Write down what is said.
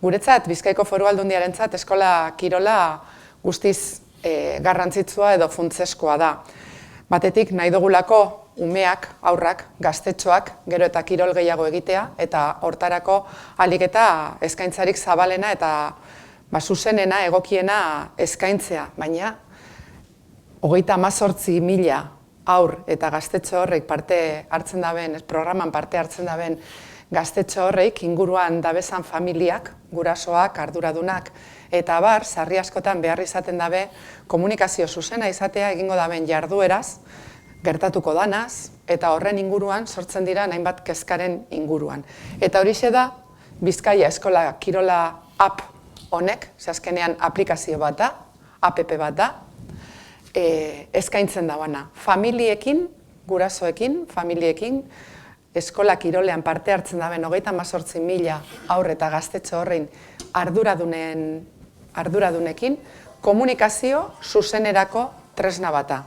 Guretzat, Bizkaiko Foru Aldundiarentzat eskola kirola guztiz garrantzitsua edo funtseskoa da. Batetik nahi dugulako umeak, aurrak, gaztetxoak, gero eta kirol gehiago egitea, eta hortarako ahalik eta eskaintzarik zabalena eta zuzenena, egokiena eskaintzea. Baina, 38.000 aur eta gaztetxo horreik parte hartzen daben, programan parte hartzen daben gaztetxo horreik inguruan dabezan familiak, gurasoak, arduradunak, eta abar, sarri askotan behar izaten dabe komunikazio zuzena izatea egingo daben jardueraz, gertatuko danaz, eta horren inguruan sortzen dira hainbat kezkaren inguruan. Eta horixe da, Bizkaia Eskola Kirola app honek, azkenean aplikazio bat da, app bat da, eskaintzen dauana. Familiekin, gurasoekin, familiekin, eskola kirolean parte hartzen daben 38.000 aur eta gaztetxo horrein arduradunekin komunikazio zuzenerako tresna bata.